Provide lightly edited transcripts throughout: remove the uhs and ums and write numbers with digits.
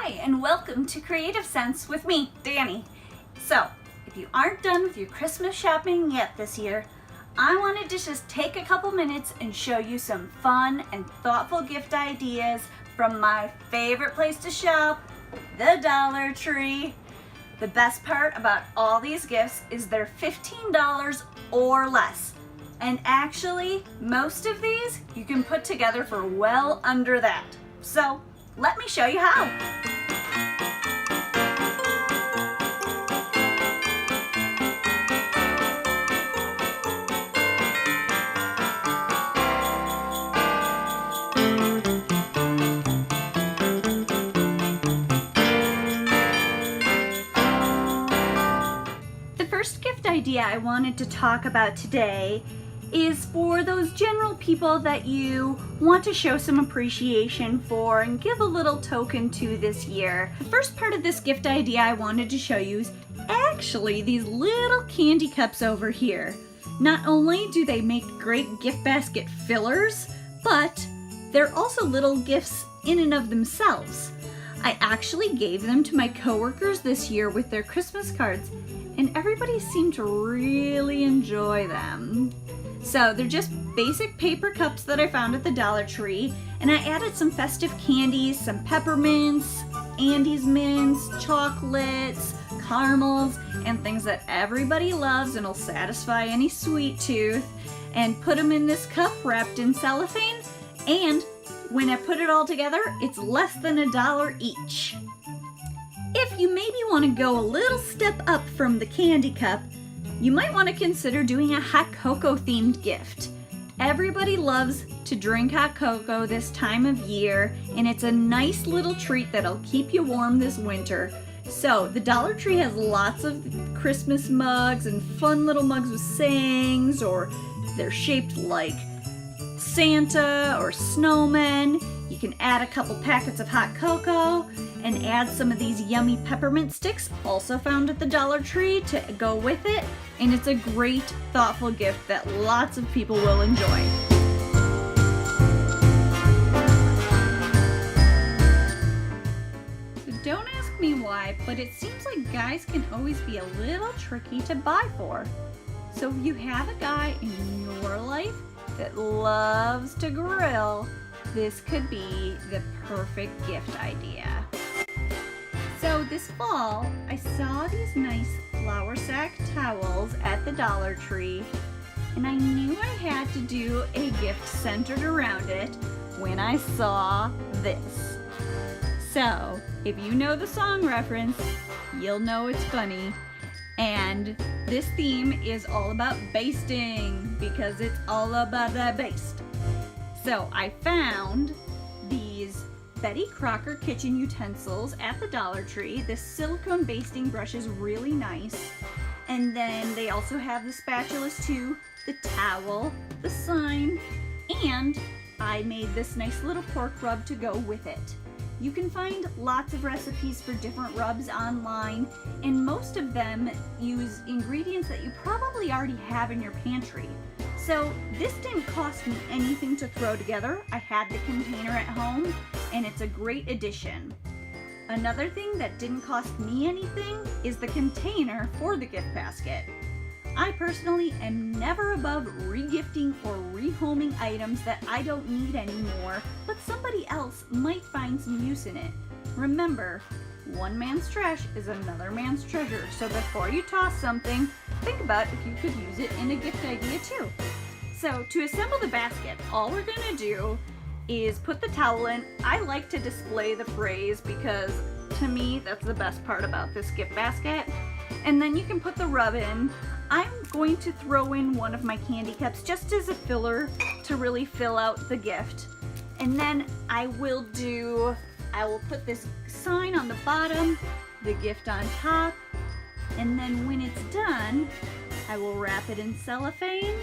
Hi, and welcome to Creative Sense with me, Danny. So, if you aren't done with your Christmas shopping yet this year, I wanted to just take a couple minutes and show you some fun and thoughtful gift ideas from my favorite place to shop, the Dollar Tree. The best part about all these gifts is they're $15 or less. And actually, most of these you can put together for well under that. So, let me show you how. The first gift idea I wanted to talk about today is for those general people that you want to show some appreciation for and give a little token to this year. The first part of this gift idea I wanted to show you is actually these little candy cups over here. Not only do they make great gift basket fillers, but they're also little gifts in and of themselves. I actually gave them to my coworkers this year with their Christmas cards, and everybody seemed to really enjoy them. So they're just basic paper cups that I found at the Dollar Tree, and I added some festive candies, some peppermints, Andes mints, chocolates, caramels, and things that everybody loves and will satisfy any sweet tooth, and put them in this cup wrapped in cellophane, and when I put it all together, it's less than $1 each. If you maybe want to go a little step up from the candy cup, you might want to consider doing a hot cocoa themed gift. Everybody loves to drink hot cocoa this time of year, and it's a nice little treat that'll keep you warm this winter. So the Dollar Tree has lots of Christmas mugs and fun little mugs with sayings, or they're shaped like Santa or snowmen. You can add a couple packets of hot cocoa and add some of these yummy peppermint sticks, also found at the Dollar Tree, to go with it. And it's a great, thoughtful gift that lots of people will enjoy. So don't ask me why, but it seems like guys can always be a little tricky to buy for. So if you have a guy in your life that loves to grill, this could be the perfect gift idea. So this fall, I saw these nice flour sack towels at the Dollar Tree, and I knew I had to do a gift centered around it when I saw this. So, if you know the song reference, you'll know it's funny. And this theme is all about basting, because it's all about that baste. So I found these Betty Crocker kitchen utensils at the Dollar Tree. This silicone basting brush is really nice. And then they also have the spatulas too, the towel, the sign, and I made this nice little pork rub to go with it. You can find lots of recipes for different rubs online, and most of them use ingredients that you probably already have in your pantry. So this didn't cost me anything to throw together. I had the container at home, and it's a great addition. Another thing that didn't cost me anything is the container for the gift basket. I personally am never above regifting or rehoming items that I don't need anymore, but somebody else might find some use in it. Remember, one man's trash is another man's treasure, so before you toss something, think about if you could use it in a gift idea too. So to assemble the basket, all we're gonna do is put the towel in. I like to display the phrase because to me that's the best part about this gift basket. And then you can put the rub in. I'm going to throw in one of my candy cups just as a filler to really fill out the gift. And then I will put this sign on the bottom, the gift on top, and then when it's done, I will wrap it in cellophane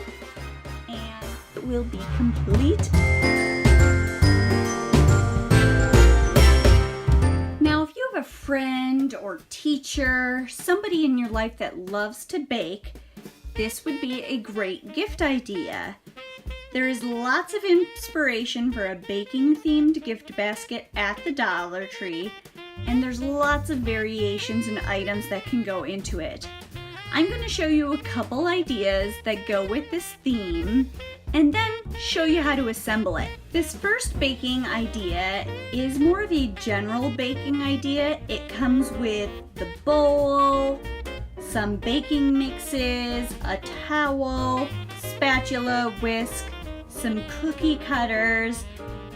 and it will be complete. Now, if you have a friend or teacher, somebody in your life that loves to bake, this would be a great gift idea. There is lots of inspiration for a baking themed gift basket at the Dollar Tree, and there's lots of variations and items that can go into it. I'm going to show you a couple ideas that go with this theme and then show you how to assemble it. This first baking idea is more of a general baking idea. It comes with the bowl, some baking mixes, a towel, spatula, whisk, some cookie cutters,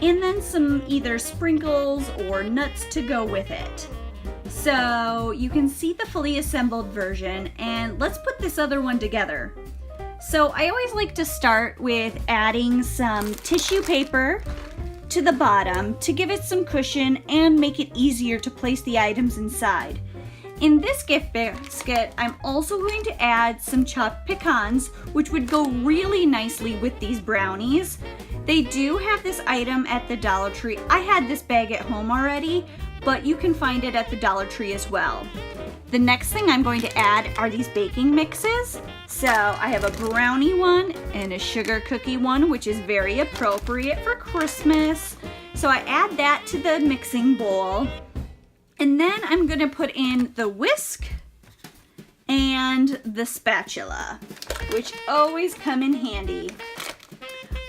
and then some either sprinkles or nuts to go with it. So you can see the fully assembled version, and let's put this other one together. So I always like to start with adding some tissue paper to the bottom to give it some cushion and make it easier to place the items inside. In this gift basket, I'm also going to add some chopped pecans, which would go really nicely with these brownies. They do have this item at the Dollar Tree. I had this bag at home already, but you can find it at the Dollar Tree as well. The next thing I'm going to add are these baking mixes. So I have a brownie one and a sugar cookie one, which is very appropriate for Christmas. So I add that to the mixing bowl. And then I'm going to put in the whisk and the spatula, which always come in handy.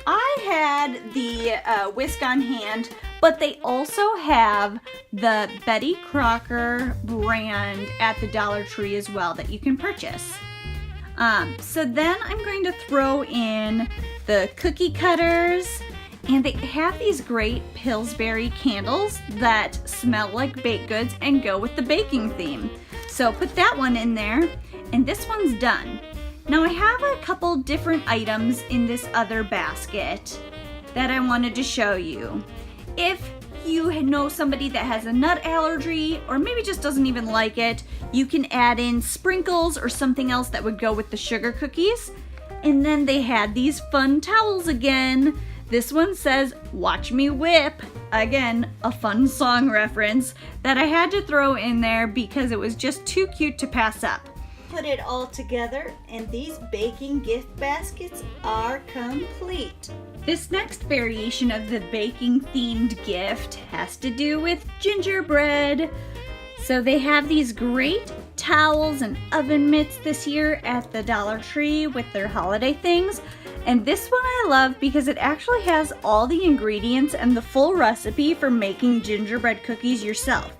I had the whisk on hand, but they also have the Betty Crocker brand at the Dollar Tree as well that you can purchase. So then I'm going to throw in the cookie cutters, and they have these great Pillsbury candles that smell like baked goods and go with the baking theme. So put that one in there, and this one's done. Now I have a couple different items in this other basket that I wanted to show you. If you know somebody that has a nut allergy or maybe just doesn't even like it, you can add in sprinkles or something else that would go with the sugar cookies. And then they had these fun towels again. This one says, "Watch me whip." Again, a fun song reference that I had to throw in there because it was just too cute to pass up. Put it all together and these baking gift baskets are complete. This next variation of the baking themed gift has to do with gingerbread. So they have these great towels and oven mitts this year at the Dollar Tree with their holiday things. And this one I love because it actually has all the ingredients and the full recipe for making gingerbread cookies yourself.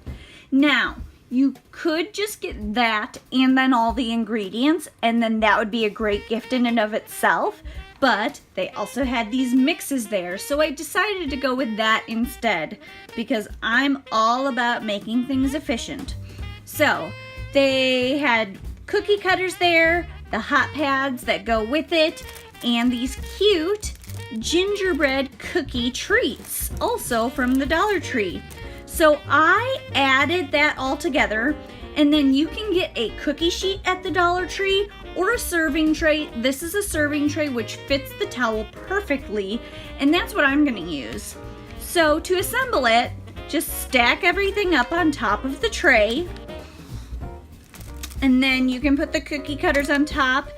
Now, you could just get that and then all the ingredients, and then that would be a great gift in and of itself. But they also had these mixes there, so I decided to go with that instead because I'm all about making things efficient. So they had cookie cutters there, the hot pads that go with it, and these cute gingerbread cookie treats, also from the Dollar Tree. So I added that all together, and then you can get a cookie sheet at the Dollar Tree or a serving tray. This is a serving tray which fits the towel perfectly, and that's what I'm going to use. So to assemble it, just stack everything up on top of the tray, and then you can put the cookie cutters on top.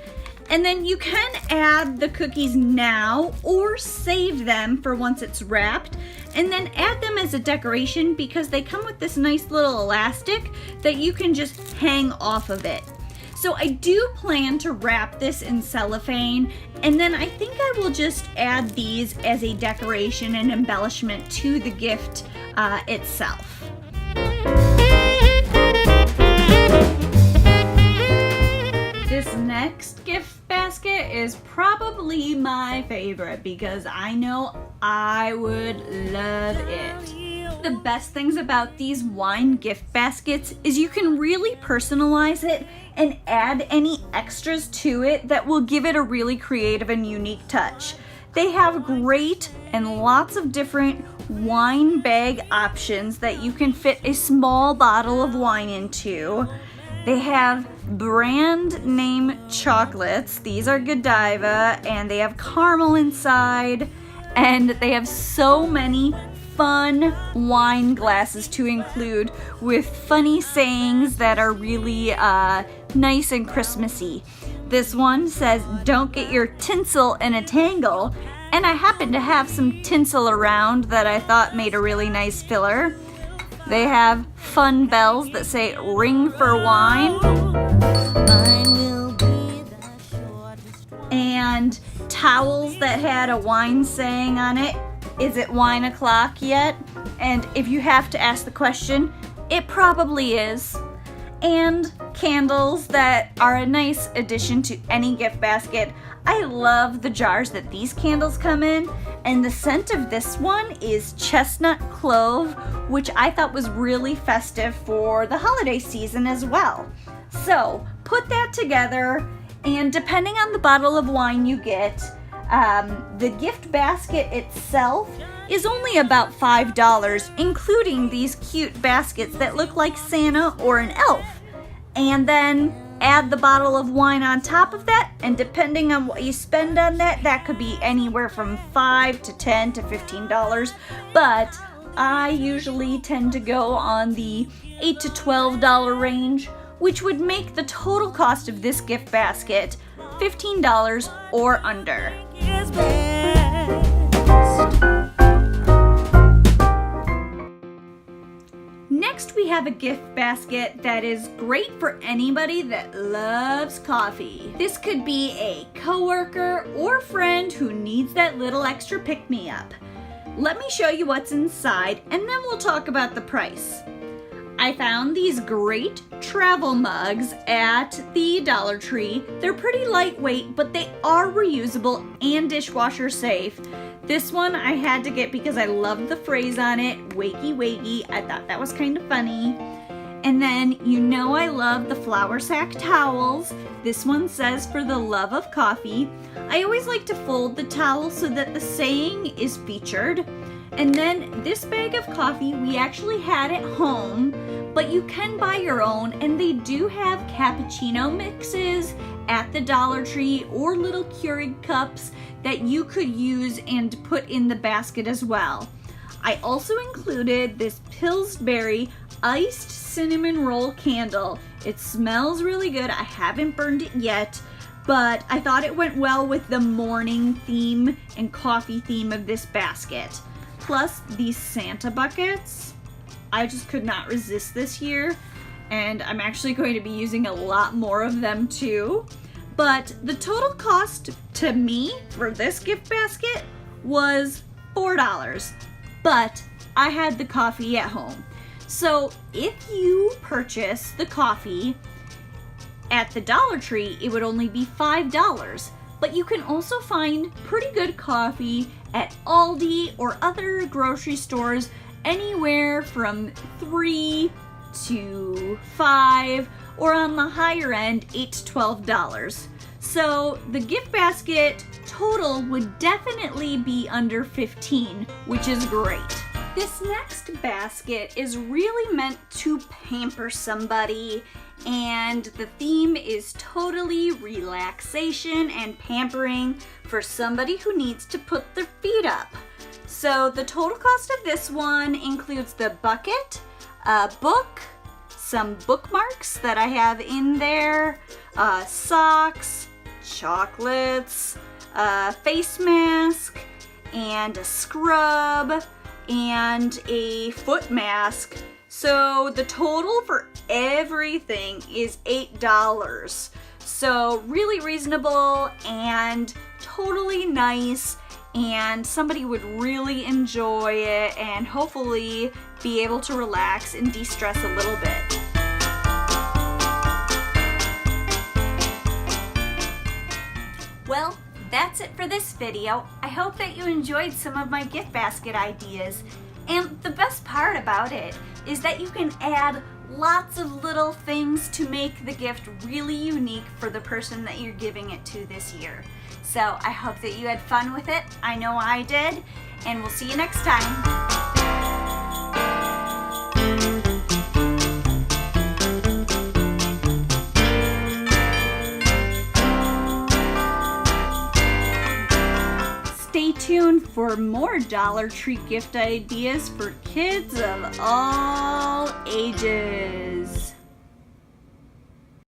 And then you can add the cookies now or save them for once it's wrapped and then add them as a decoration because they come with this nice little elastic that you can just hang off of it. So I do plan to wrap this in cellophane, and then I think I will just add these as a decoration and embellishment to the gift itself. This next gift basket is probably my favorite because I know I would love it. The best things about these wine gift baskets is you can really personalize it and add any extras to it that will give it a really creative and unique touch. They have great and lots of different wine bag options that you can fit a small bottle of wine into. They have brand name chocolates. These are Godiva, and they have caramel inside, and they have so many fun wine glasses to include with funny sayings that are really nice and Christmassy. This one says, "Don't get your tinsel in a tangle," and I happen to have some tinsel around that I thought made a really nice filler. They have fun bells that say, "Ring for wine," and towels that had a wine saying on it, "Is it wine o'clock yet?" And if you have to ask the question, it probably is. And candles that are a nice addition to any gift basket. I love the jars that these candles come in, and the scent of this one is chestnut clove, which I thought was really festive for the holiday season as well. So put that together, and depending on the bottle of wine you get, the gift basket itself is only about $5, including these cute baskets that look like Santa or an elf. And then add the bottle of wine on top of that, and depending on what you spend on that, that could be anywhere from $5 to $10 to $15. But I usually tend to go on the $8 to $12 range, which would make the total cost of this gift basket $15 or under. Next, we have a gift basket that is great for anybody that loves coffee. This could be a coworker or friend who needs that little extra pick-me-up. Let me show you what's inside, and then we'll talk about the price. I found these great travel mugs at the Dollar Tree. They're pretty lightweight, but they are reusable and dishwasher safe. This one I had to get because I loved the phrase on it, "Wakey wakey." I thought that was kind of funny. And then you know I love the flour sack towels. This one says, "For the love of coffee." I always like to fold the towel so that the saying is featured. And then this bag of coffee we actually had at home, but you can buy your own, and they do have cappuccino mixes at the Dollar Tree or little Keurig cups that you could use and put in the basket as well. I also included this Pillsbury iced cinnamon roll candle. It smells really good. I haven't burned it yet, but I thought it went well with the morning theme and coffee theme of this basket. Plus these Santa buckets. I just could not resist this year, and I'm actually going to be using a lot more of them too. But the total cost to me for this gift basket was $4, but I had the coffee at home. So if you purchase the coffee at the Dollar Tree, it would only be $5. But you can also find pretty good coffee at Aldi or other grocery stores, anywhere from $3 to $5, or on the higher end, $8 to $12. So the gift basket total would definitely be under $15, which is great. This next basket is really meant to pamper somebody, and the theme is totally relaxation and pampering for somebody who needs to put their feet up. So the total cost of this one includes the bucket, a book, some bookmarks that I have in there, socks, chocolates, a face mask, and a scrub, and a foot mask. So the total for everything is $8. So really reasonable and totally nice, and somebody would really enjoy it and hopefully be able to relax and de-stress a little bit. Well, that's it for this video. I hope that you enjoyed some of my gift basket ideas. And the best part about it is that you can add lots of little things to make the gift really unique for the person that you're giving it to this year. So I hope that you had fun with it. I know I did, and we'll see you next time. Stay tuned for more Dollar Tree gift ideas for kids of all ages.